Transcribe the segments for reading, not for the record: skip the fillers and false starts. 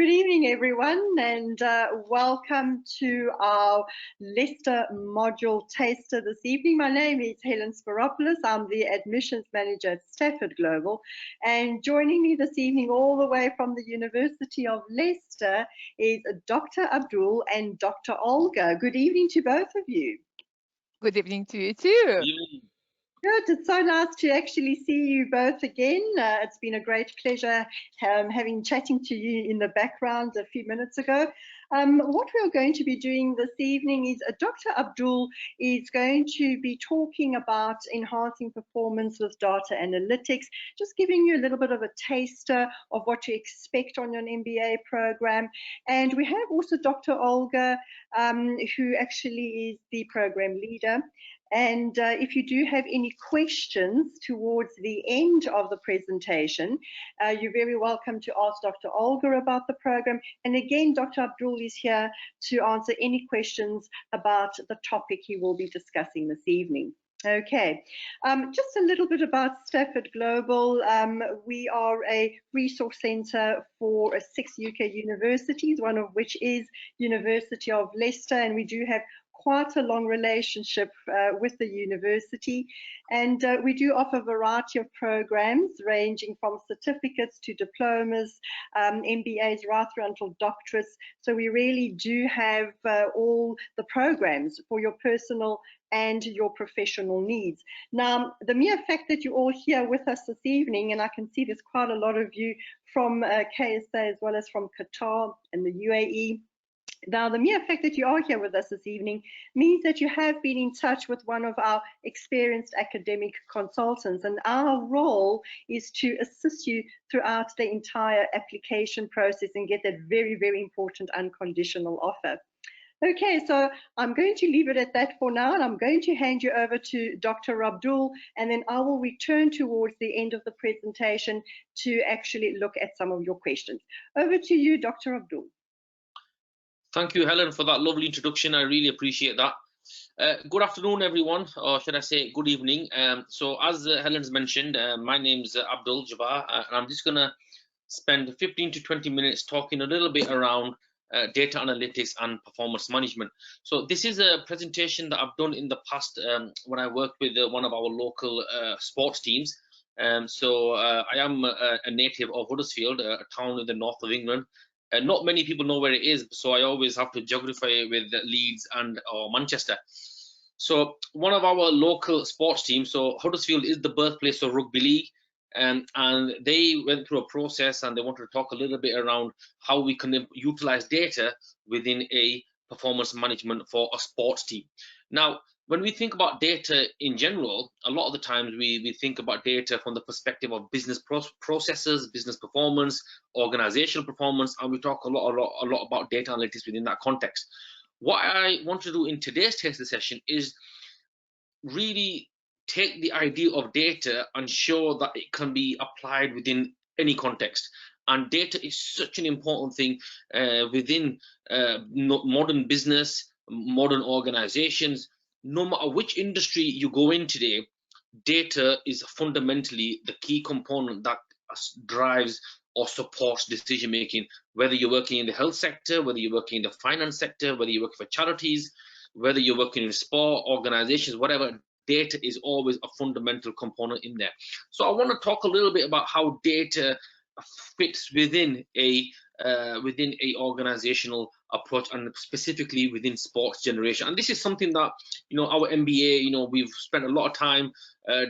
Good evening, everyone, and welcome to our Leicester module taster this evening. My name is Helen Spyropoulos. I'm the admissions manager at Stafford Global, and joining me this evening all the way from the University of Leicester is Dr. Abdul and Dr. Olga. Good evening to both of you. Good evening to you too. Good. It's so nice to actually see you both again. It's been a great pleasure chatting to you in the background a few minutes ago. What we're going to be doing this evening is Dr. Abdul is going to be talking about enhancing performance with data analytics, just giving you a little bit of a taster of what to expect on an MBA program. And we have also Dr. Olga, who actually is the program leader. And if you do have any questions towards the end of the presentation, you're very welcome to ask Dr. Olga about the program. And again, Dr. Abdul is here to answer any questions about the topic he will be discussing this evening. Okay, just a little bit about Stafford Global. We are a resource centre for 6 UK universities, one of which is University of Leicester, and we do have quite a long relationship with the university, and we do offer a variety of programs ranging from certificates to diplomas, MBAs right through until doctorates. So we really do have all the programs for your personal and your professional needs. Now, the mere fact that you're all here with us this evening, and I can see there's quite a lot of you from KSA as well as from Qatar and the UAE. Now, the mere fact that you are here with us this evening means that you have been in touch with one of our experienced academic consultants, and our role is to assist you throughout the entire application process and get that very, very important unconditional offer. Okay, so I'm going to leave it at that for now, and I'm going to hand you over to Dr. Abdul, and then I will return towards the end of the presentation to actually look at some of your questions. Over to you, Dr. Abdul. Thank you, Helen, for that lovely introduction. I really appreciate that. Good afternoon, everyone, or should I say good evening. So as Helen's mentioned, my name's Abdul Jabbar, and I'm just going to spend 15 to 20 minutes talking a little bit around data analytics and performance management. So this is a presentation that I've done in the past when I worked with one of our local sports teams. So I am a native of Huddersfield, a town in the north of England. Not many people know where it is, so I always have to geography with Leeds and or Manchester. So one of our local sports teams, so Huddersfield is the birthplace of rugby league, and they went through a process and they wanted to talk a little bit around how we can utilize data within a performance management for a sports team. Now, when we think about data in general, a lot of the times we think about data from the perspective of business processes, business performance, organizational performance, and we talk a lot about data analytics within that context. What I want to do in today's taster session is really take the idea of data and show that it can be applied within any context. And data is such an important thing within modern business, modern organizations. No matter which industry you go in today, data is fundamentally the key component that drives or supports decision making, whether you're working in the health sector, whether you're working in the finance sector, whether you're working for charities, whether you're working in sport organizations, whatever. Data is always a fundamental component in there. So I want to talk a little bit about how data fits within a organizational approach, and specifically within sports generation. And this is something that, our MBA, we've spent a lot of time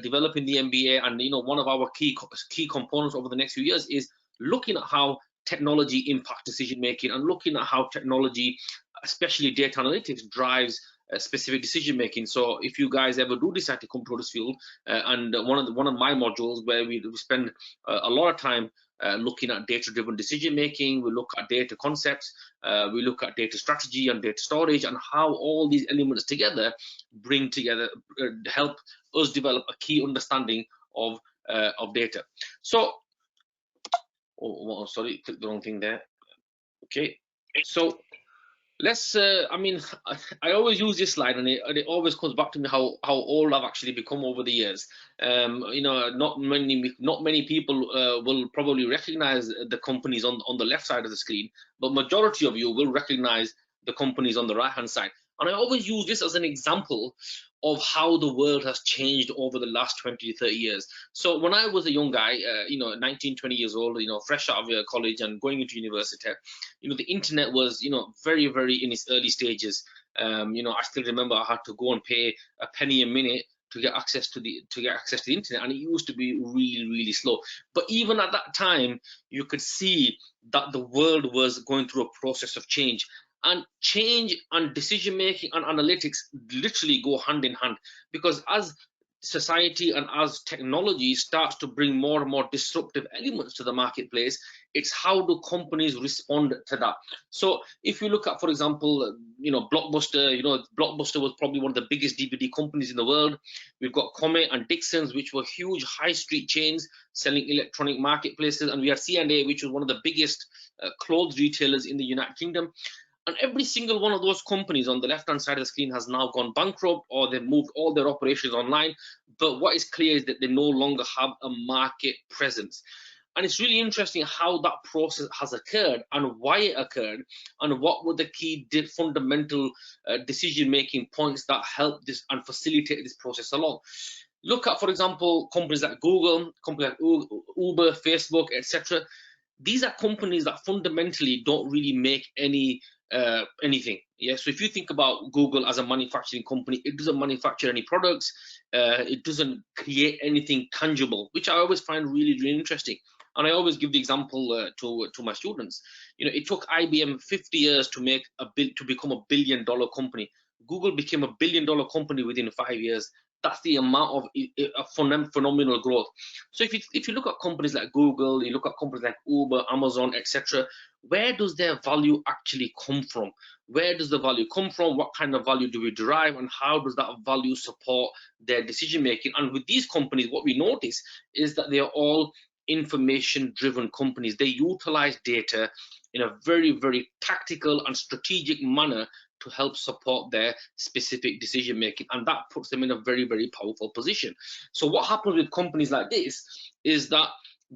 developing the MBA, and one of our key components over the next few years is looking at how technology impacts decision making, and looking at how technology, especially data analytics, drives specific decision making. So if you guys ever do decide to come to Huddersfield, and one of my modules where we spend a lot of time looking at data-driven decision making, we look at data concepts, we look at data strategy and data storage, and how all these elements together bring together, help us develop a key understanding of data. So, sorry, clicked the wrong thing there. Okay, so Let's. I mean, I always use this slide, and it always comes back to me how old I've actually become over the years. You know, not many people will probably recognize the companies on the left side of the screen, but majority of you will recognize the companies on the right hand side. And I always use this as an example of how the world has changed over the last 20 to 30 years. So when I was a young guy, you know, 19, 20 years old, you know, fresh out of college and going into university, you know, the internet was, you know, very in its early stages. You know, I still remember I had to go and pay a penny a minute to get access to the internet, and it used to be really slow. But even at that time, you could see that the world was going through a process of change. And change and decision making and analytics literally go hand in hand, because as society and as technology starts to bring more and more disruptive elements to the marketplace, it's how do companies respond to that. So if you look at, for example, you know, Blockbuster, you know, Blockbuster was probably one of the biggest DVD companies in the world. We've got Comet and Dixon's, which were huge high street chains selling electronic marketplaces, and we have C&A, which was one of the biggest clothes retailers in the United Kingdom. And every single one of those companies on the left-hand side of the screen has now gone bankrupt, or they've moved all their operations online. But what is clear is that they no longer have a market presence. And it's really interesting how that process has occurred and why it occurred, and what were the key fundamental decision-making points that helped this and facilitated this process along. Look at, for example, companies like Google, companies like Uber, Facebook, etc. These are companies that fundamentally don't really make anything. Yeah, so if you think about Google as a manufacturing company, it doesn't manufacture any products, it doesn't create anything tangible, which I always find really interesting. And I always give the example to my students. You know, it took IBM 50 years to become $1 billion company. Google became $1 billion company within 5 years. That's the amount of phenomenal growth. So if you look at companies like Google, you look at companies like Uber, Amazon, etc., where does their value actually come from? Where does the value come from? What kind of value do we derive, and how does that value support their decision making? And with these companies, what we notice is that they are all information driven companies. They utilize data in a very tactical and strategic manner to help support their specific decision making, and that puts them in a very powerful position. So what happens with companies like this is that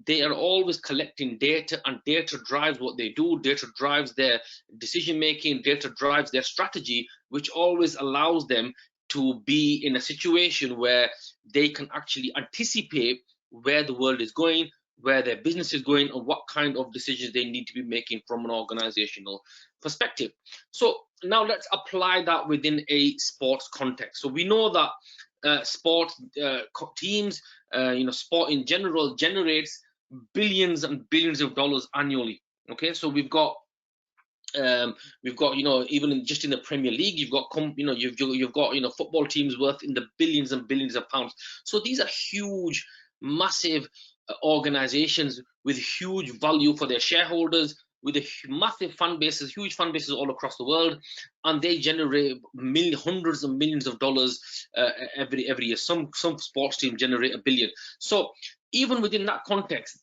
they are always collecting data, and data drives what they do, data drives their decision making, data drives their strategy, which always allows them to be in a situation where they can actually anticipate where the world is going, where their business is going, and what kind of decisions they need to be making from an organizational perspective. So now let's apply that within a sports context. So we know that sport teams, you know, sport in general generates billions and billions of dollars annually. Okay, so we've got you know, even just in the Premier League, you've got you've got, you know, football teams worth in the billions and billions of pounds. So these are huge, massive organizations with huge value for their shareholders, with a massive fan bases, huge fan bases all across the world, and they generate hundreds of millions of dollars every year. Some sports teams generate $1 billion. So even within that context,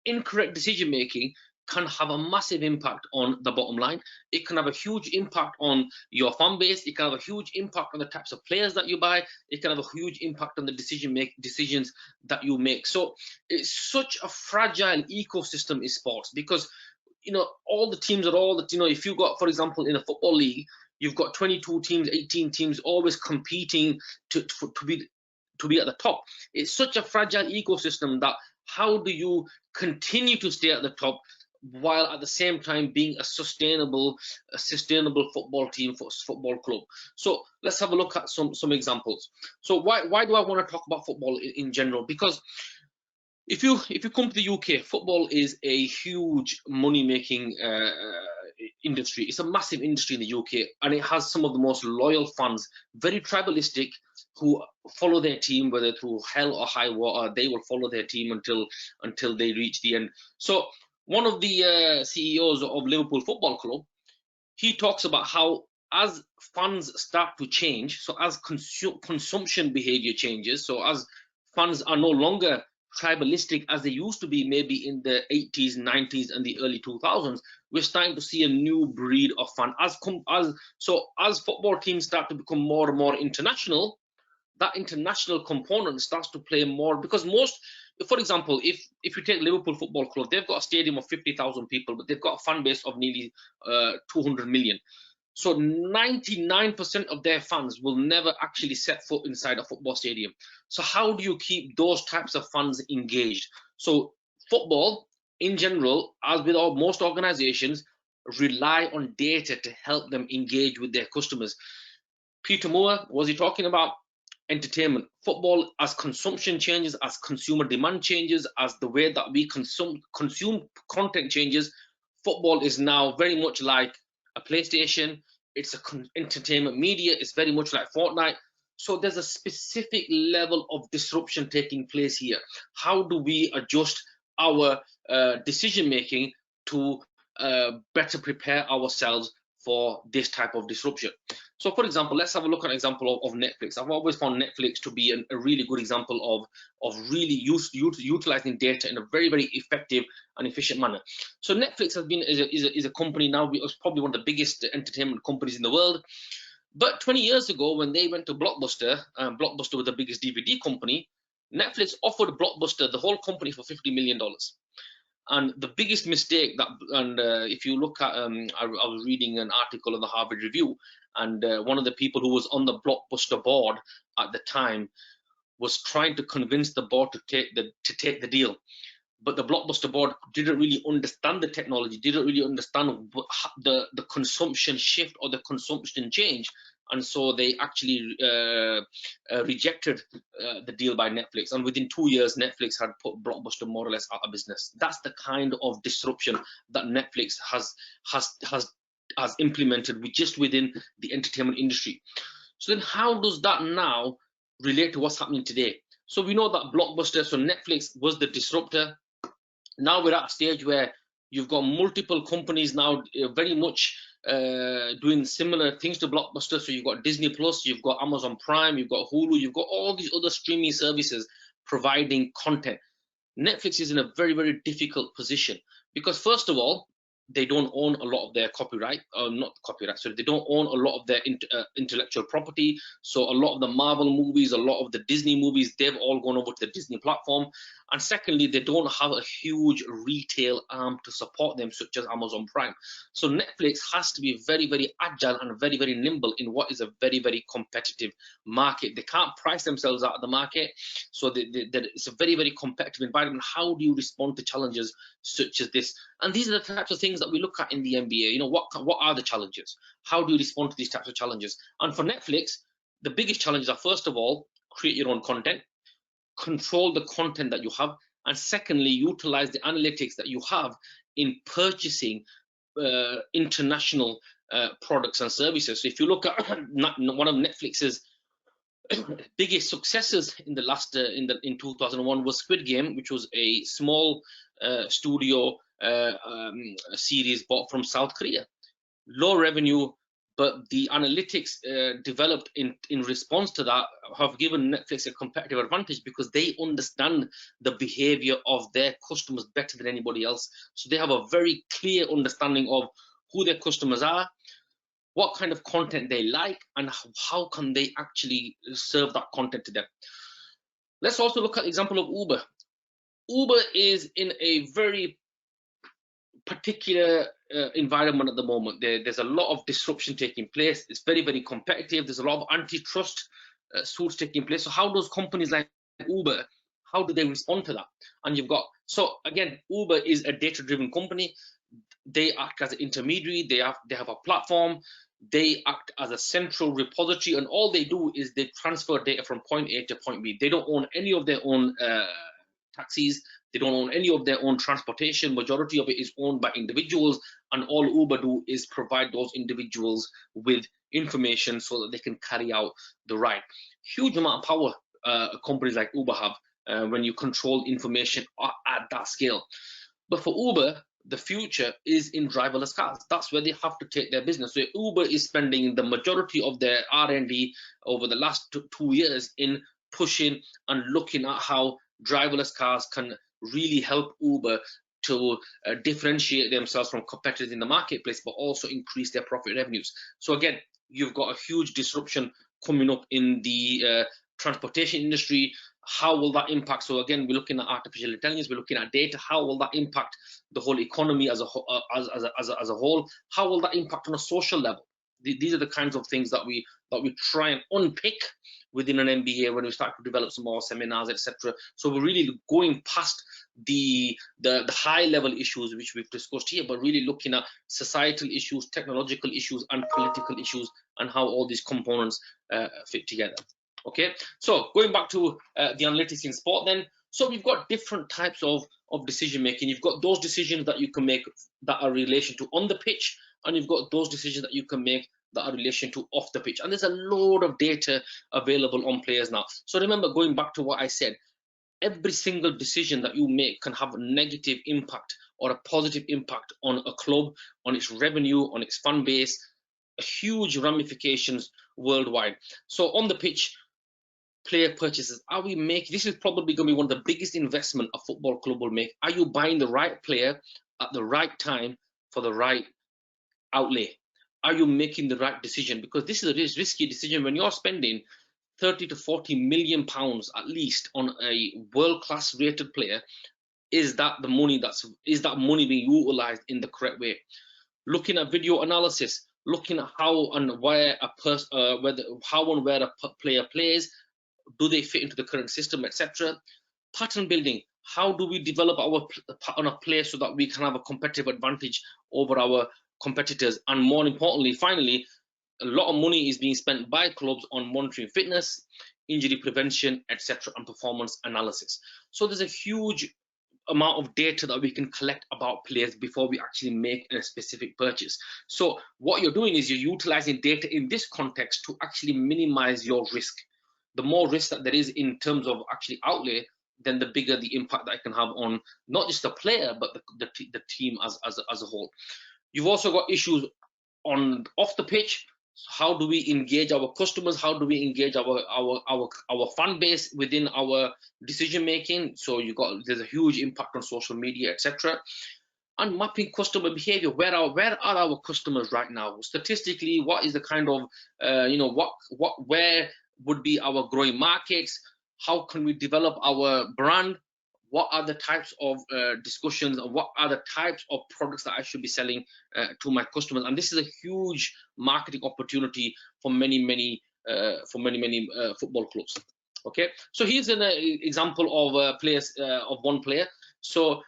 incorrect decision making can have a massive impact on the bottom line. It can have a huge impact on your fan base. It can have a huge impact on the types of players that you buy. It can have a huge impact on the decisions that you make. So it's such a fragile ecosystem in sports, because, you know, all the teams are you know, if you got, for example, in a football league, you've got 22 teams, 18 teams always competing to be at the top. It's such a fragile ecosystem that how do you continue to stay at the top while at the same time being a sustainable football team, football club? So let's have a look at some examples. So why do I want to talk about football in general? Because if you come to the UK, football is a huge money-making industry. It's a massive industry in the UK, and it has some of the most loyal fans, very tribalistic, who follow their team whether through hell or high water. They will follow their team until they reach the end. So one of the CEOs of Liverpool Football Club, he talks about how as fans start to change, so as consumption behavior changes, so as fans are no longer tribalistic as they used to be maybe in the 80s, 90s, and the early 2000s. We're starting to see a new breed of fan. As football teams start to become more and more international, that international component starts to play more, because most, for example, if you take Liverpool Football Club, they've got a stadium of 50,000 people, but they've got a fan base of nearly 200 million. So 99% of their fans will never actually set foot inside a football stadium. So how do you keep those types of fans engaged? So football in general, as with most organizations, rely on data to help them engage with their customers. Peter Moore, was he talking about entertainment? Football, as consumption changes, as consumer demand changes, as the way that we consume content changes, football is now very much like a PlayStation. It's entertainment media. It's very much like Fortnite. So there's a specific level of disruption taking place here. How do we adjust our decision making to better prepare ourselves for this type of disruption? So, for example, let's have a look at an example of Netflix. I've always found Netflix to be a really good example of really utilizing data in a very, very effective and efficient manner. So Netflix is a company now. It's probably one of the biggest entertainment companies in the world. But 20 years ago, when they went to Blockbuster, Blockbuster was the biggest DVD company, Netflix offered Blockbuster the whole company for $50 million. And the biggest mistake that, and if you look at, I was reading an article in the Harvard Review, and one of the people who was on the Blockbuster board at the time was trying to convince the board to take the deal. But the Blockbuster board didn't really understand the technology, didn't really understand the consumption shift or the consumption change. And so they actually rejected the deal by Netflix. And within 2 years, Netflix had put Blockbuster more or less out of business. That's the kind of disruption that Netflix has implemented just within the entertainment industry. So then how does that now relate to what's happening today? So we know that Blockbuster, so Netflix was the disruptor. Now we're at a stage where you've got multiple companies now very much doing similar things to Blockbuster. So you've got Disney Plus, you've got Amazon Prime, you've got Hulu, you've got all these other streaming services providing content. Netflix is in a very, very difficult position because, first of all, they don't own a lot of their copyright, not copyright, sorry, they don't own a lot of their intellectual property. So a lot of the Marvel movies, a lot of the Disney movies, they've all gone over to the Disney platform. And secondly, they don't have a huge retail arm to support them, such as Amazon Prime. So Netflix has to be very, very agile and very, very nimble in what is a very, very competitive market. They can't price themselves out of the market. So it's a very, very competitive environment. How do you respond to challenges such as this? And these are the types of things that we look at in the MBA. You know, what are the challenges? How do you respond to these types of challenges? And for Netflix, the biggest challenges are, first of all, create your own content, control the content that you have, and secondly, utilize the analytics that you have in purchasing international products and services. So if you look at one of Netflix's biggest successes in the last in 2001 was Squid Game, which was a small studio series bought from South Korea. Low revenue, but the analytics developed in response to that have given Netflix a competitive advantage because they understand the behavior of their customers better than anybody else. So they have a very clear understanding of who their customers are, what kind of content they like, and how can they actually serve that content to them. Let's also look at the example of Uber. Uber is in a very particular environment at the moment. There's a lot of disruption taking place. It's very, very competitive. There's a lot of antitrust suits taking place. So how does companies like Uber, how do they respond to that? And you've got, so again, Uber is a data-driven company. They act as an intermediary. They have a platform. They act as a central repository, and all they do is they transfer data from point A to point B. They don't own any of their own taxis. They don't own any of their own transportation. Majority of it is owned by individuals, and all Uber do is provide those individuals with information so that they can carry out the ride. Huge amount of power companies like Uber have when you control information at that scale. But for Uber, the future is in driverless cars. That's where they have to take their business. So Uber is spending the majority of their R&D over the last 2 years in pushing and looking at how driverless cars can really help Uber to differentiate themselves from competitors in the marketplace, but also increase their profit revenues. So again, you've got a huge disruption coming up in the transportation industry. How will that impact? So again, we're looking at artificial intelligence, we're looking at data. How will that impact the whole economy as a whole? How will that impact on a social level? These are the kinds of things that we try and unpick within an MBA when we start to develop some more seminars, etc. So we're really going past the high level issues which we've discussed here, but really looking at societal issues, technological issues, and political issues, and how all these components fit together. Okay, so going back to the analytics in sport then. So we've got different types of decision making. You've got those decisions that you can make that are in relation to on the pitch, and you've got those decisions that you can make that are in relation to off the pitch. And there's a load of data available on players now. So remember, going back to what I said, every single decision that you make can have a negative impact or a positive impact on a club, on its revenue, on its fan base, huge ramifications worldwide. So on the pitch, player purchases, are we making, this is probably going to be one of the biggest investment a football club will make. Are you buying the right player at the right time for the right outlay? Are you making the right decision? Because this is a risky decision when you're spending 30 to 40 million pounds at least on a world-class rated player. Is that the money being utilized in the correct way? Looking at video analysis, looking at how and where a player plays, do they fit into the current system, etc. Pattern building, how do we develop our pattern of play so that we can have a competitive advantage over our competitors? And more importantly, finally, a lot of money is being spent by clubs on monitoring fitness, injury prevention, etc., and performance analysis. So there's a huge amount of data that we can collect about players before we actually make a specific purchase. So what you're doing is you're utilizing data in this context to actually minimize your risk. The more risk that there is in terms of actually outlay, then the bigger the impact that it can have on not just the player, but the team as a whole. You've also got issues on off the pitch. So how do we engage our customers? How do we engage our fan base within our decision making? So there's a huge impact on social media, etc. And mapping customer behavior. Where are our customers right now? Statistically, what is the kind of where would be our growing markets? How can we develop our brand? What are the types of discussions, and what are the types of products that I should be selling to my customers? And this is a huge marketing opportunity for many football clubs. Okay, so here's an example of one player. So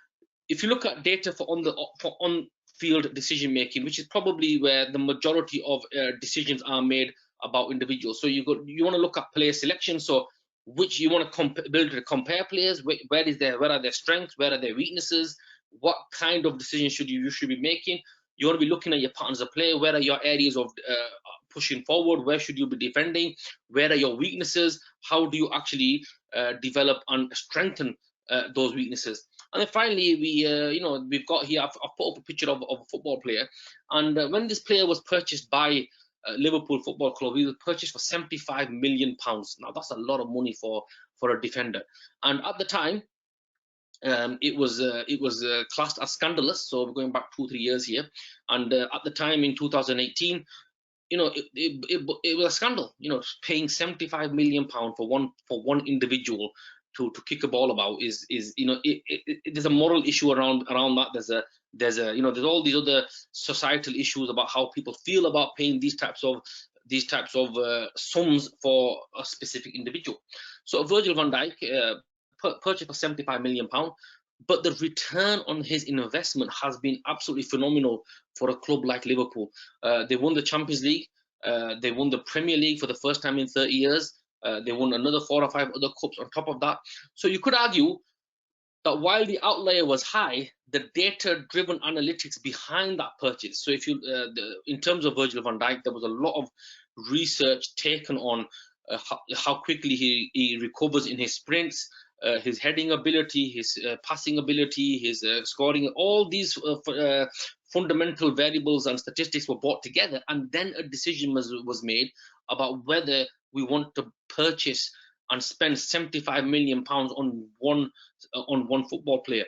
if you look at data for on-field decision making, which is probably where the majority of decisions are made about individuals. So you want to look at player selection. So which you want to compare players, where are their strengths, where are their weaknesses, what kind of decisions should you be making. You want to be looking at your patterns of play, where are your areas of pushing forward, where should you be defending, where are your weaknesses, how do you actually develop and strengthen those weaknesses. And then finally, we've got here, I've put up a picture of a football player, and when this player was purchased by Liverpool Football Club, he was purchased for £75 million. Now that's a lot of money for a defender, and at the time it was classed as scandalous. So we're going back 2-3 years here, and at the time in 2018, it was a scandal. Paying £75 million for one individual to kick a ball about there's a moral issue around that. There's all these other societal issues about how people feel about paying these types of sums for a specific individual. So Virgil van Dijk purchased for £75 million, but the return on his investment has been absolutely phenomenal for a club like Liverpool. They won the Champions League, they won the Premier League for the first time in 30 years. They won another 4 or 5 other cups on top of that. So you could argue that while the outlay was high, the data-driven analytics behind that purchase. So if you, in terms of Virgil van Dijk, there was a lot of research taken on how quickly he recovers in his sprints, his heading ability, his passing ability, his scoring. All these fundamental variables and statistics were brought together, and then a decision was made about whether we want to purchase and spend £75 million on one football player,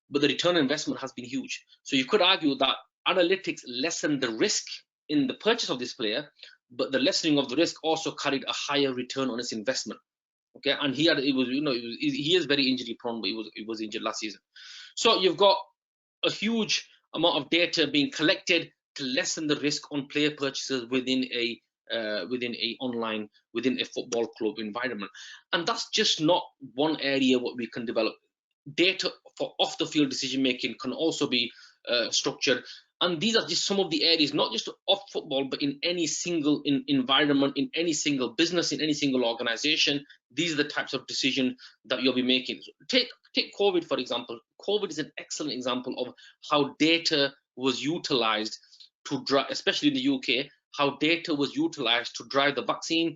but the return on investment has been huge. So you could argue that analytics lessened the risk in the purchase of this player, but the lessening of the risk also carried a higher return on its investment. Okay, and he is very injury prone, but he was injured last season. So you've got a huge amount of data being collected to lessen the risk on player purchases within a football club environment. And that's just not one area what we can develop. Data for off the field decision making can also be structured, and these are just some of the areas, not just off football, but in any single environment, in any single business, in any single organization. These are the types of decisions that you'll be making. Take COVID, for example. COVID is an excellent example of how data was utilized to drive, especially in the UK, how data was utilized to drive the vaccine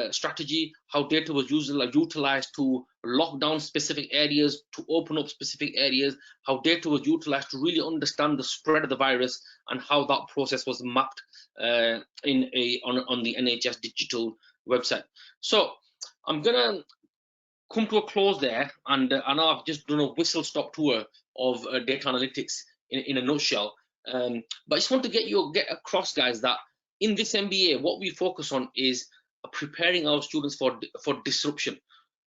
strategy, how data was utilized to lock down specific areas, to open up specific areas, how data was utilized to really understand the spread of the virus, and how that process was mapped on the NHS digital website. So I'm gonna come to a close there, and I know I've just done a whistle-stop tour of data analytics in a nutshell. But I just want to get across, guys, that in this MBA, what we focus on is preparing our students for disruption,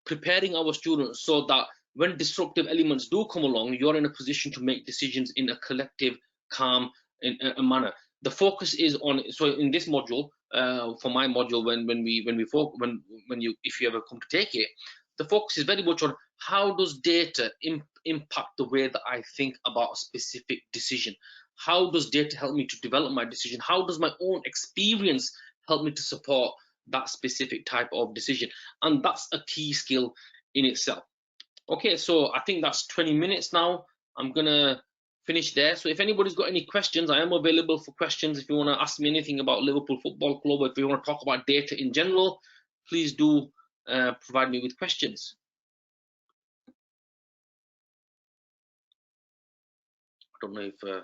preparing our students so that when disruptive elements do come along, you're in a position to make decisions in a collective, calm manner. The focus is on, so in this module, for my module, if you ever come to take it, the focus is very much on how does data impact the way that I think about a specific decision. How does data help me to develop my decision? How does my own experience help me to support that specific type of decision? And that's a key skill in itself. Okay, so I think that's 20 minutes now. I'm gonna finish there. So if anybody's got any questions, I am available for questions. If you want to ask me anything about Liverpool Football Club, or if you want to talk about data in general, please do provide me with questions. I don't know if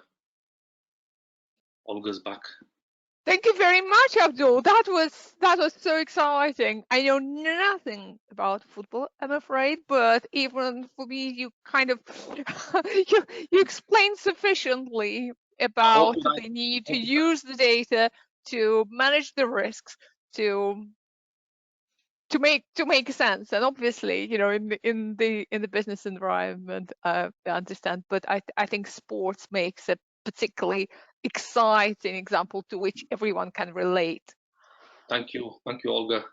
Olga's back. Thank you very much, Abdul. That was so exciting. I know nothing about football, I'm afraid, but even for me, you kind of you explained sufficiently about the need to use the data to manage the risks, to make sense. And obviously, you know, in the business environment, I understand, but I think sports makes a particularly exciting example to which everyone can relate. Thank you, Olga.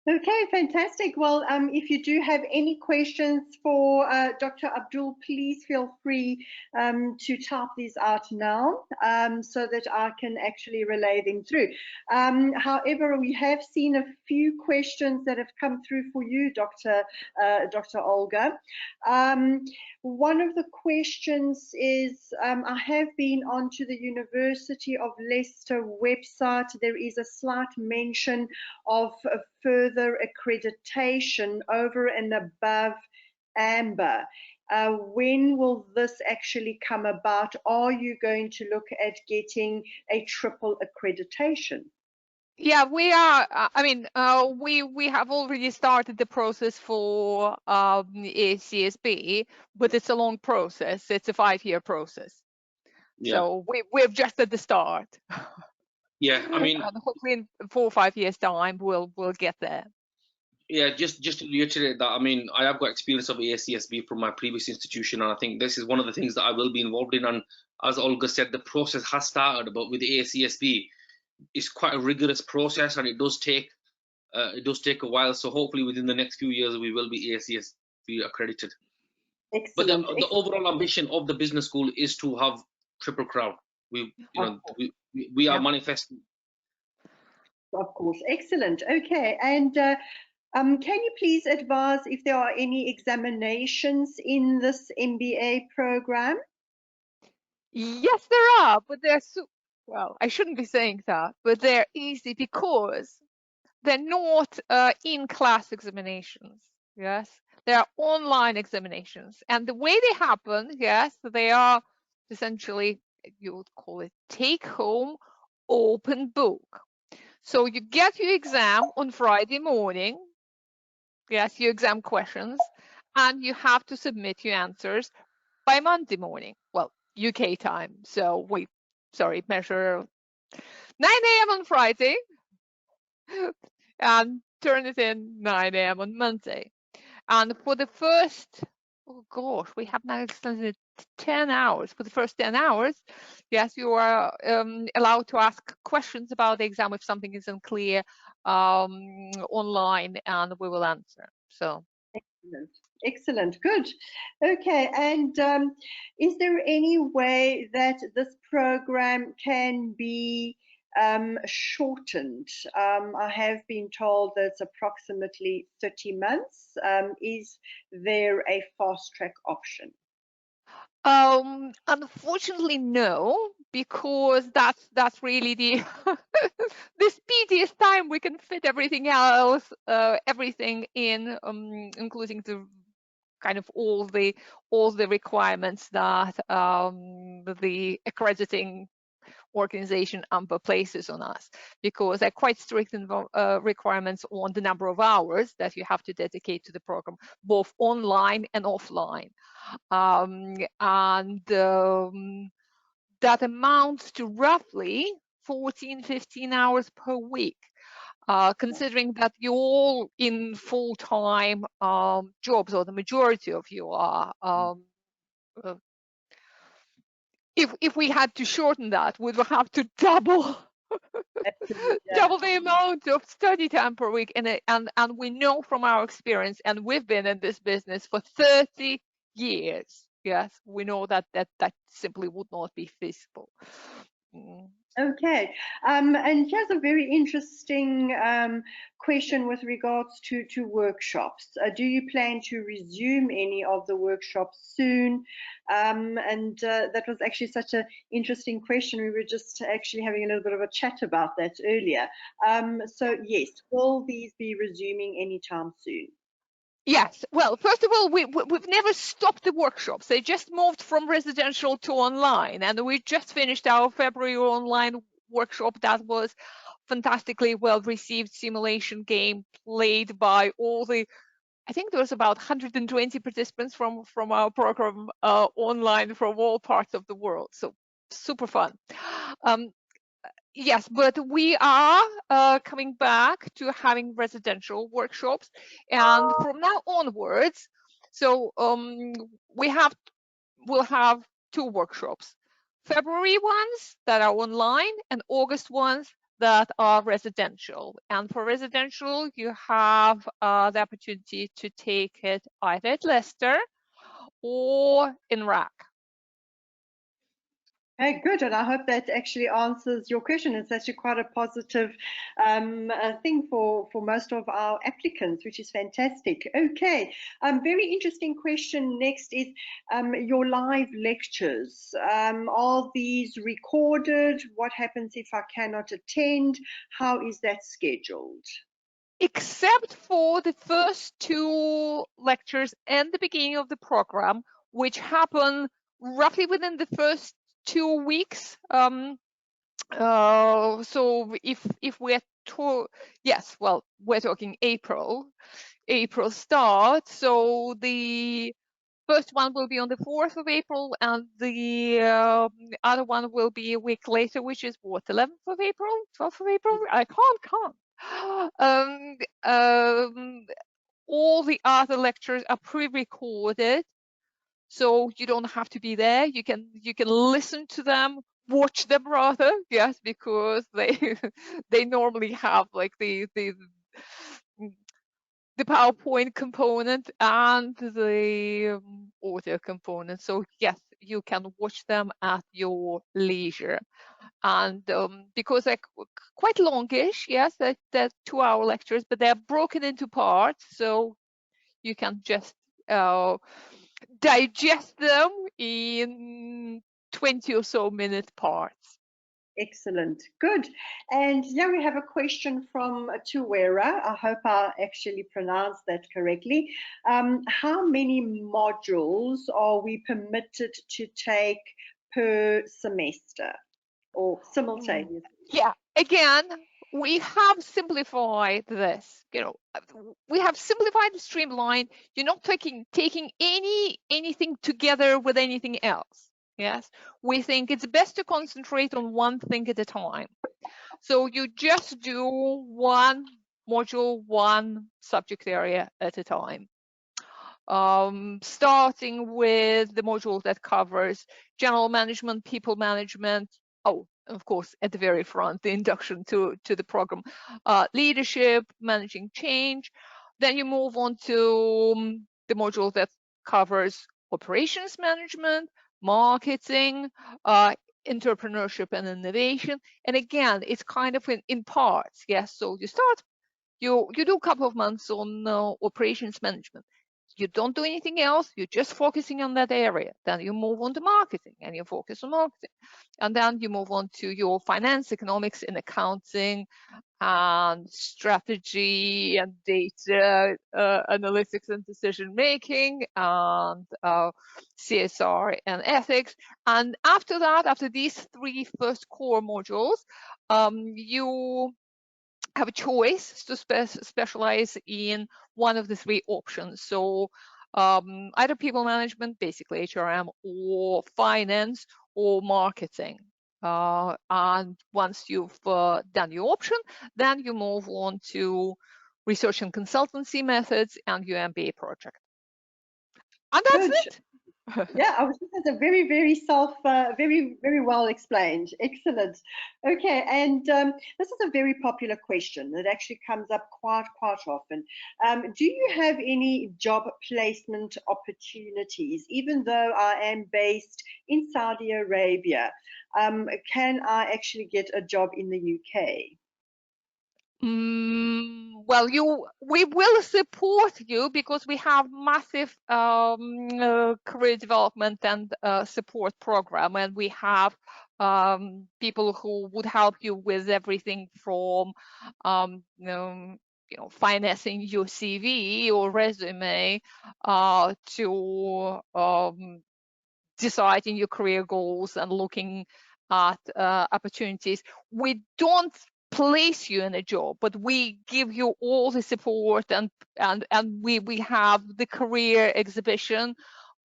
Okay, fantastic. Well, if you do have any questions for Dr. Abdul, please feel free to type these out now so that I can actually relay them through. However, we have seen a few questions that have come through for you, Dr. Olga. One of the questions is, I have been onto the University of Leicester website. There is a slight mention of further accreditation over and above AMBA. When will this actually come about? Are you going to look at getting a triple accreditation? Yeah, we are. I mean, we have already started the process for ACSB, but it's a long process. It's a 5-year process. Yeah. So we're just at the start. Yeah, I mean, and hopefully in 4 or 5 years' time, we'll get there. Yeah, just to reiterate that, I mean, I have got experience of ACSB from my previous institution, and I think this is one of the things that I will be involved in. And as Olga said, the process has started, but with ACSB, it's quite a rigorous process, and it does take a while. So hopefully, within the next few years, we will be ACSB accredited. Excellent. But the overall ambition of the business school is to have triple crown. We are manifesting. Of course, excellent. Okay, and can you please advise if there are any examinations in this MBA program? Yes, there are, but they're well, I shouldn't be saying that, but they're easy because they're not in-class examinations. Yes, they are online examinations, and the way they happen, yes, they are essentially, you would call it take-home open book. So you get your exam on Friday morning, yes, your exam questions, and you have to submit your answers by Monday morning. Well, UK time. So we, sorry, measure 9 a.m. on Friday and turn it in 9 a.m. on Monday. And for the first, oh gosh, we have now extended 10 hours. For the first 10 hours, yes, you are allowed to ask questions about the exam if something is unclear online, and we will answer. So. Excellent. Excellent. Good. Okay. And is there any way that this program can be shortened? I have been told that it's approximately 30 months. Is there a fast track option? Unfortunately, no, because that's really the the speediest time we can fit everything else, everything in, including the kind of all the requirements that the accrediting organization AMBA places on us, because they're quite strict requirements on the number of hours that you have to dedicate to the program, both online and offline. That amounts to roughly 14-15 hours per week, considering that you're all in full-time jobs, or the majority of you are. If we had to shorten that, we would have to double double the amount of study time per week, and we know from our experience, and we've been in this business for 30 years. Yes, we know that simply would not be feasible. Okay, and here's a very interesting question with regards to workshops. Do you plan to resume any of the workshops soon? That was actually such an interesting question. We were just actually having a little bit of a chat about that earlier. So yes, will these be resuming anytime soon? Yes. Well, first of all, we've never stopped the workshops. They just moved from residential to online, and we just finished our February online workshop that was fantastically well received. Simulation game played by all the, I think there was about 120 participants from our program online from all parts of the world. So super fun. Yes, but we are coming back to having residential workshops, and from now onwards, so we'll have 2 workshops: February ones that are online, and August ones that are residential. And for residential, you have the opportunity to take it either at Leicester or in RAC. Okay, good, and I hope that actually answers your question. It's actually quite a positive thing for most of our applicants, which is fantastic. Okay, very interesting question next is your live lectures. Are these recorded? What happens if I cannot attend? How is that scheduled? Except for the first 2 lectures and the beginning of the program, which happen roughly within the first 2 weeks. So if we're yes, well, we're talking April start. So the first one will be on the 4th of April, and the other one will be a week later, which is what, 11th of April, 12th of April? I can't. All the other lectures are pre-recorded, so you don't have to be there. You can listen to them, watch them rather, yes, because they normally have like the PowerPoint component and the audio component. So yes, you can watch them at your leisure. And because they're quite longish, yes, they're 2-hour lectures, but they're broken into parts, so you can just digest them in 20 or so minute parts. Excellent, good. And yeah, we have a question from Tuwera. I hope I actually pronounced that correctly. How many modules are we permitted to take per semester or simultaneously? Yeah, again, we have simplified this. We have simplified and streamlined. You're not taking anything together with anything else. Yes, we think it's best to concentrate on one thing at a time. So you just do one module, one subject area at a time. Starting with the module that covers general management, people management. Oh, of course, at the very front, the induction to the program, leadership, managing change. Then you move on to the module that covers operations management, marketing, entrepreneurship and innovation. And again, it's kind of in parts. Yes, so you start, you do a couple of months on operations management. You don't do anything else, you're just focusing on that area. Then you move on to marketing and you focus on marketing. And then you move on to your finance, economics, and accounting, and strategy and data analytics and decision making, and CSR and ethics. And after that, after these three first core modules, you have a choice to specialize in one of the three options. So either people management, basically HRM, or finance, or marketing. And once you've done your option, then you move on to research and consultancy methods and your MBA project. And that's Good. it. Yeah, I was just a very, very very well explained. Excellent. Okay, and this is a very popular question that actually comes up quite often. Do you have any job placement opportunities, even though I am based in Saudi Arabia? Can I actually get a job in the UK? Well, we will support you because we have massive career development and support program, and we have people who would help you with everything from financing your CV or resume to deciding your career goals and looking at opportunities. We don't place you in a job, but we give you all the support, and we have the career exhibition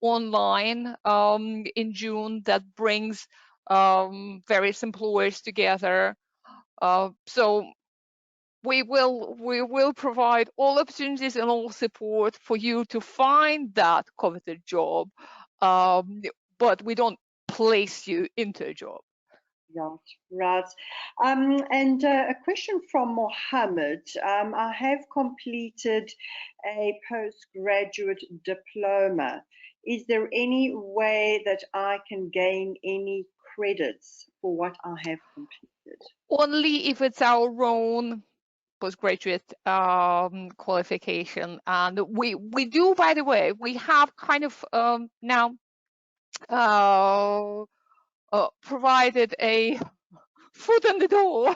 online in June that brings various employers together. So we will provide all opportunities and all support for you to find that coveted job, but we don't place you into a job. Yeah, right. And a question from Mohammed. I have completed a postgraduate diploma. Is there any way that I can gain any credits for what I have completed? Only if it's our own postgraduate qualification. And we do, by the way, we have kind of now provided a foot in the door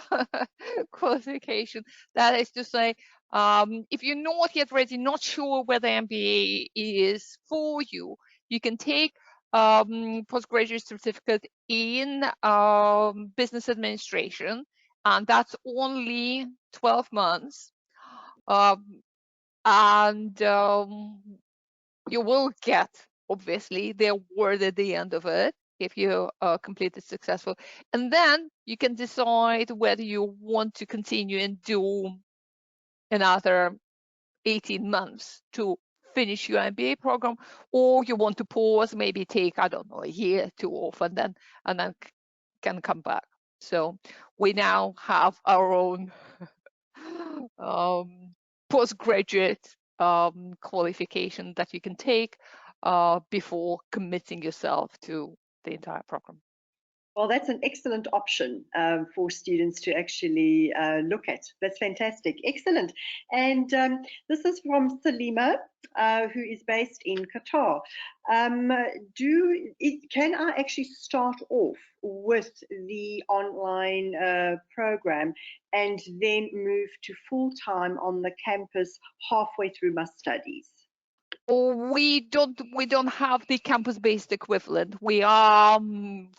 qualification. That is to say, if you're not yet ready, not sure whether MBA is for you, you can take postgraduate certificate in business administration, and that's only 12 months. And you will get, obviously, the award at the end of it if you complete it successful. And then you can decide whether you want to continue and do another 18 months to finish your MBA program, or you want to pause, maybe take, I don't know, a year, 2 off, and then can come back. So we now have our own postgraduate qualification that you can take before committing yourself to the entire program. Well, that's an excellent option for students to actually look at. That's fantastic. Excellent. And this is from Salima, who is based in Qatar. Can I actually start off with the online program and then move to full-time on the campus halfway through my studies? We don't have the campus-based equivalent. We are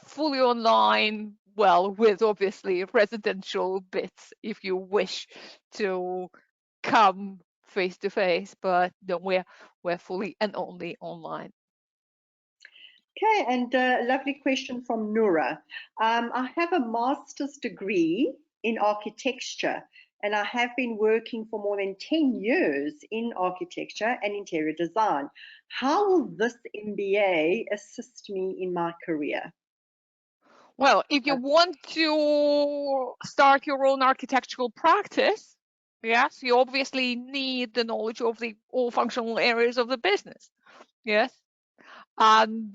fully online well, with obviously residential bits if you wish to come face to face, but no, we're fully and only online. Okay, and a lovely question from Nura. I have a master's degree in architecture, and I have been working for more than 10 years in architecture and interior design. How will this MBA assist me in my career? Well, if you want to start your own architectural practice, yes, you obviously need the knowledge of the all functional areas of the business. Yes, and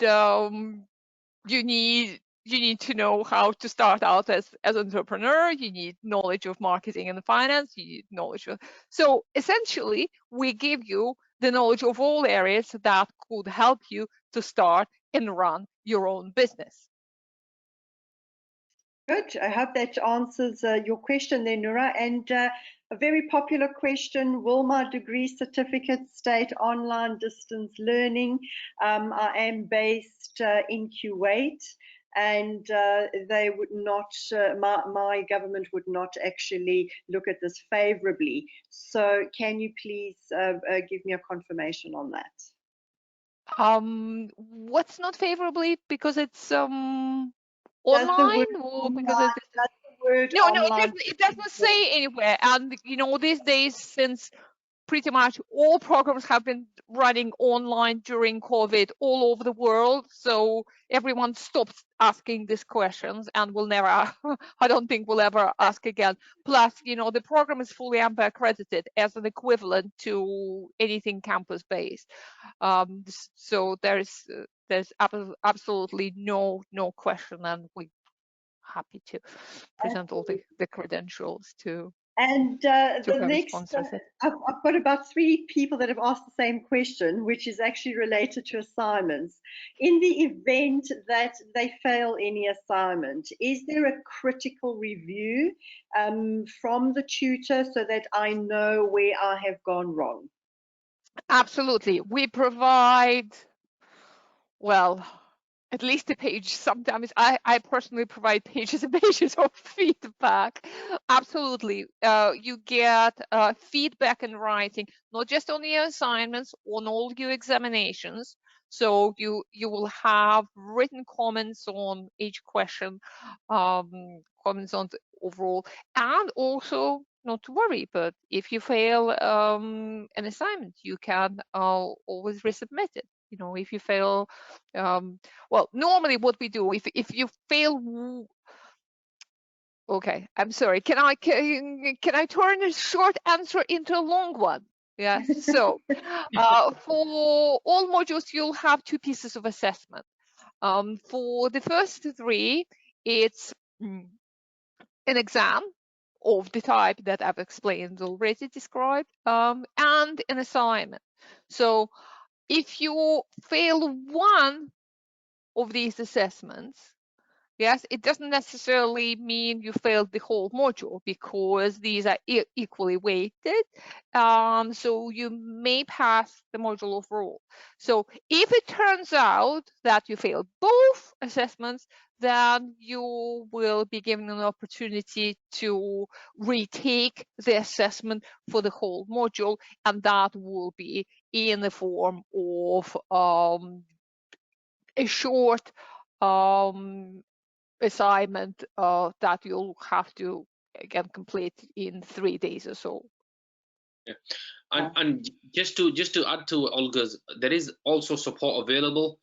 you need to know how to start out as an entrepreneur. You need knowledge of marketing and finance. You need knowledge of, so essentially we give you the knowledge of all areas that could help you to start and run your own business. Good. I hope that answers your question there, Nura. And a very popular question, will my degree certificate state online distance learning? I am based in Kuwait, and they would not, my government would not actually look at this favorably. So can you please give me a confirmation on that? What's not favorably? Because it's online, or because it's no, it doesn't say anywhere. And you know, these days, since pretty much all programs have been running online during COVID all over the world, so everyone stopped asking these questions and will never, I don't think will ever ask again. Plus, you know, the program is fully AMBA accredited as an equivalent to anything campus-based. So there's absolutely no question, and we're happy to present all the credentials to. And the next, I've got about 3 people that have asked the same question, which is actually related to assignments. In the event that they fail any assignment, is there a critical review from the tutor so that I know where I have gone wrong? Absolutely. We provide, well, at least a page. Sometimes I personally provide pages and pages of feedback. Absolutely. You get feedback in writing, not just on your assignments, on all your examinations. So you will have written comments on each question, comments on the overall, and also not to worry, but if you fail an assignment, you can always resubmit it. You know, if you fail, well, normally what we do, if you fail, okay, I'm sorry, can I turn a short answer into a long one? Yes. So for all modules, you'll have 2 pieces of assessment. For the first 3, it's an exam of the type that I've explained already described, and an assignment. So if you fail one of these assessments, yes, it doesn't necessarily mean you failed the whole module, because these are equally weighted. So you may pass the module overall. So if it turns out that you failed both assessments, then you will be given an opportunity to retake the assessment for the whole module, and that will be in the form of a short assignment that you'll have to again complete in 3 days or so. Yeah. And just to add to Olga's, there is also support available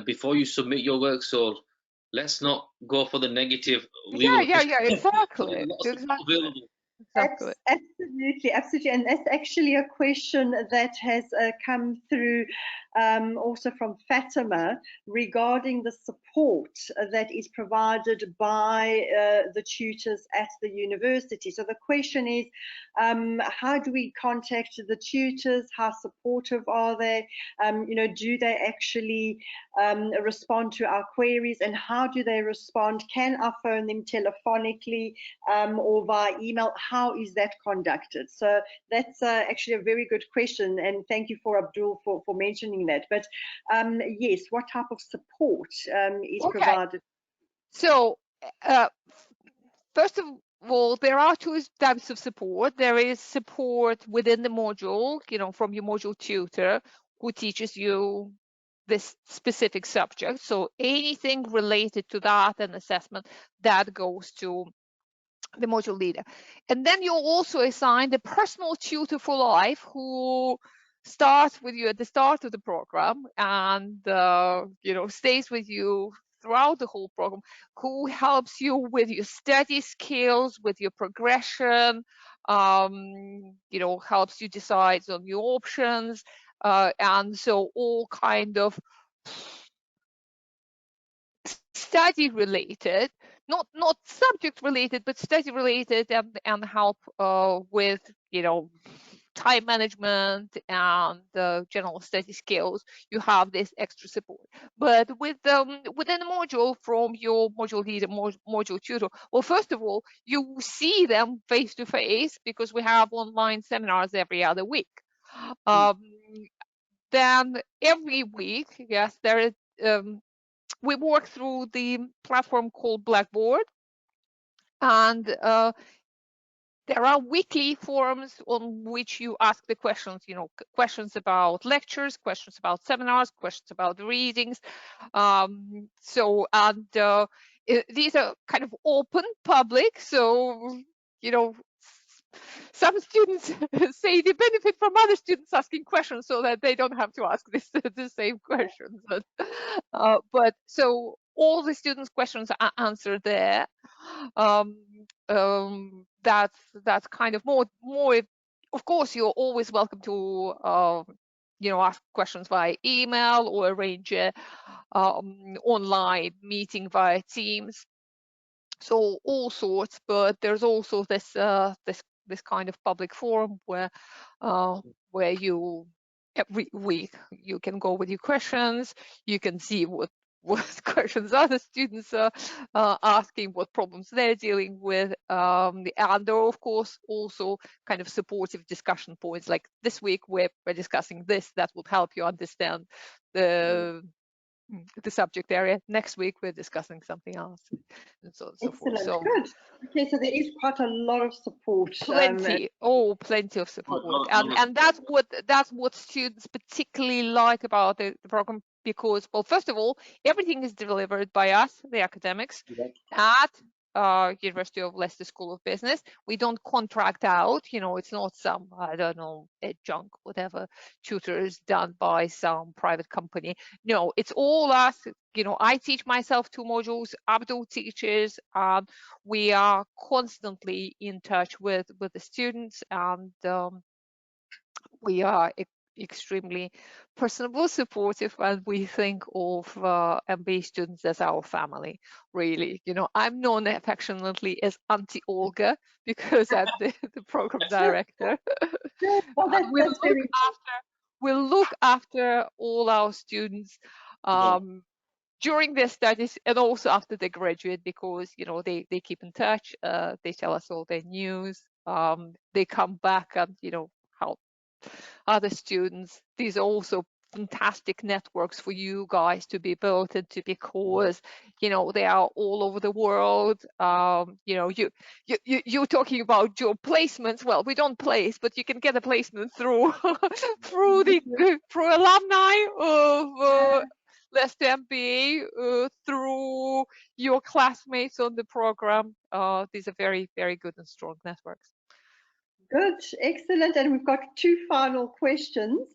before you submit your work, so let's not go for the negative. Exactly. Absolutely, and that's actually a question that has come through also from Fatima regarding the support that is provided by the tutors at the university. So the question is, how do we contact the tutors? How supportive are they? You know, do they actually respond to our queries, and how do they respond? Can I phone them telephonically or via email? How is that conducted? So that's actually a very good question, and thank you for Abdul for mentioning that. But yes, what type of support is provided? So first of all, there are two types of support. There is support within the module, from your module tutor who teaches you this specific subject. So anything related to that and assessment, that goes to the module leader. And then you're also assigned a personal tutor for life who starts with you at the start of the program and stays with you throughout the whole program, who helps you with your study skills, with your progression, helps you decide on your options, and so all kind of study related, not subject related, but study related, and help with time management and general study skills. You have this extra support. But within the module, from your module leader, module tutor, well, first of all, you see them face to face because we have online seminars every other week. Then every week, yes, there is we work through the platform called Blackboard, and there are weekly forums on which you ask the questions, questions about lectures, questions about seminars, questions about readings. These are kind of open, public, so some students say they benefit from other students asking questions so that they don't have to ask the same questions. But so all the students' questions are answered there. That's kind of more. Of course, you're always welcome to ask questions via email or arrange a online meeting via Teams. So all sorts, but there's also this this kind of public forum where you every week you can go with your questions. You can see what questions other students are asking, what problems they're dealing with, and there are of course also kind of supportive discussion points. Like this week we're discussing this, that would help you understand the subject area. Next week we're discussing something else, and so on and so forth. So good. Okay, so there is quite a lot of support. Plenty of support, and that's what students particularly like about the program, because, well, first of all, everything is delivered by us, the academics, at University of Leicester School of Business. We don't contract out, it's not some, I don't know, adjunct, whatever, tutors done by some private company. No, it's all us. I teach myself 2 modules, Abdul teaches, we are constantly in touch with the students, and we are extremely personable, supportive, and we think of MBA students as our family, really. I'm known affectionately as Auntie Olga because I'm the program director. Well, we'll look after all our students during their studies and also after they graduate, because they keep in touch, they tell us all their news, they come back and help other students. These are also fantastic networks for you guys to be built into, because they are all over the world. You're talking about job placements. Well, we don't place, but you can get a placement through through alumni of Leicester MBA, through your classmates on the program. These are very, very good and strong networks. Good, excellent. And we've got 2 final questions.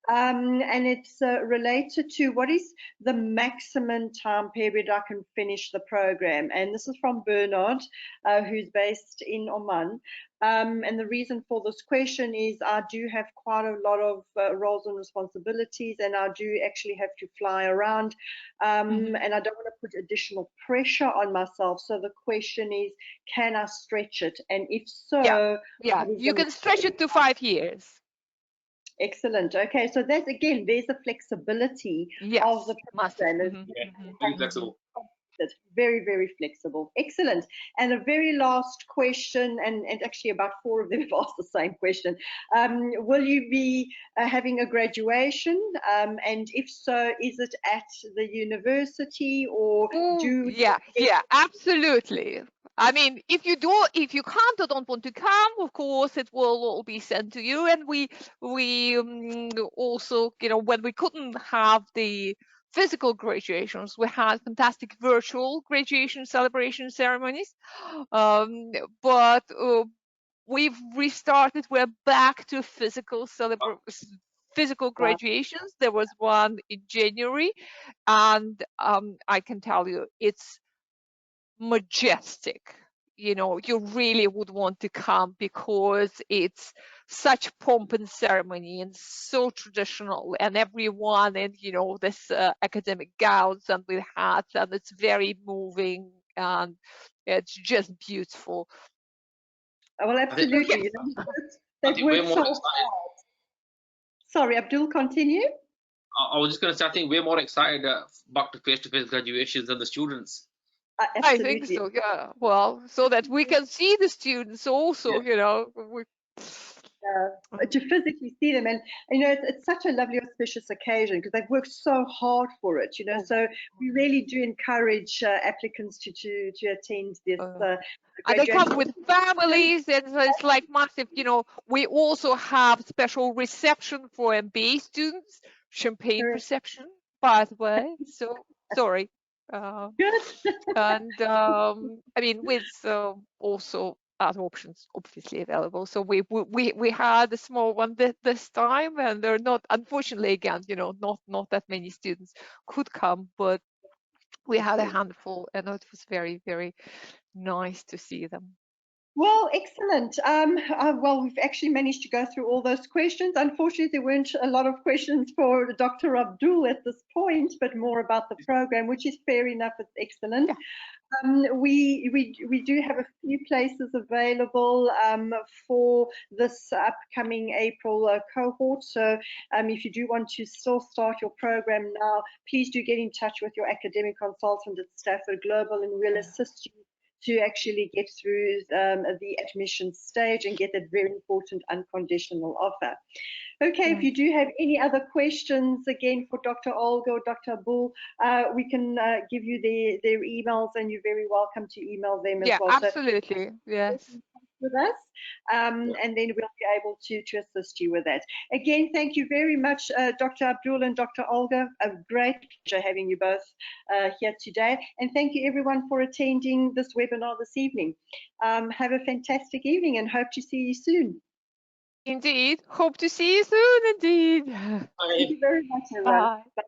And it's related to what is the maximum time period I can finish the program. And this is from Bernard, who's based in Oman. And the reason for this question is I do have quite a lot of roles and responsibilities, and I do actually have to fly around, and I don't want to put additional pressure on myself. So the question is, can I stretch it? And if so, yeah, you can stretch it to 5 years. Excellent. Okay, so that's, again, there's the flexibility of the program. Very flexible. Very, very flexible. Excellent. And a very last question, and actually about 4 of them have asked the same question. Will you be having a graduation? And if so, is it at the university or Yeah, absolutely. I mean, if you can't or don't want to come, of course, it will all be sent to you. And we also, you know, when we couldn't have the physical graduations, we had fantastic virtual graduation celebration ceremonies. But we've restarted. We're back to physical graduations. There was one in January, and I can tell you, it's majestic. You know, you really would want to come because it's such pomp and ceremony and so traditional, and everyone in, you know, this academic gowns and with hats, and it's very moving and it's just beautiful. Well, absolutely. You know, they've worked so hard. Sorry, Abdul, continue. I was just going to say, I think we're more excited back to face-to-face graduations than the students. I think so, yeah. Well, so that we can see the students also, you know. To physically see them, and you know, it's such a lovely auspicious occasion because they've worked so hard for it, you know. So we really do encourage applicants to attend this. And they come with families, and it's like massive. You know, we also have special reception for MBA students, champagne reception, by the way. So sorry. Good. And I mean, with also other options obviously available. So we had a small one this time, and they're not, unfortunately, again, you know, not that many students could come, but we had a handful, and it was very, very nice to see them. Well, excellent. Well, we've actually managed to go through all those questions. Unfortunately, there weren't a lot of questions for Dr. Abdul at this point, but more about the program, which is fair enough. It's excellent. Yeah. We do have a few places available for this upcoming April cohort. So if you do want to still start your program now, please do get in touch with your academic consultant at Stafford Global, and we'll assist you to actually get through the admission stage and get that very important unconditional offer. Okay, if you do have any other questions, again, for Dr. Olga or Dr. Abdul, we can give you their emails, and you're very welcome to email them as well. Yeah, absolutely, so, yes. With us, and then we'll be able to assist you with that. Again, thank you very much, Dr. Abdul and Dr. Olga. A great pleasure having you both here today. And thank you everyone for attending this webinar this evening. Have a fantastic evening and hope to see you soon. Indeed. Hope to see you soon, indeed. Thank you very much, everyone. Bye.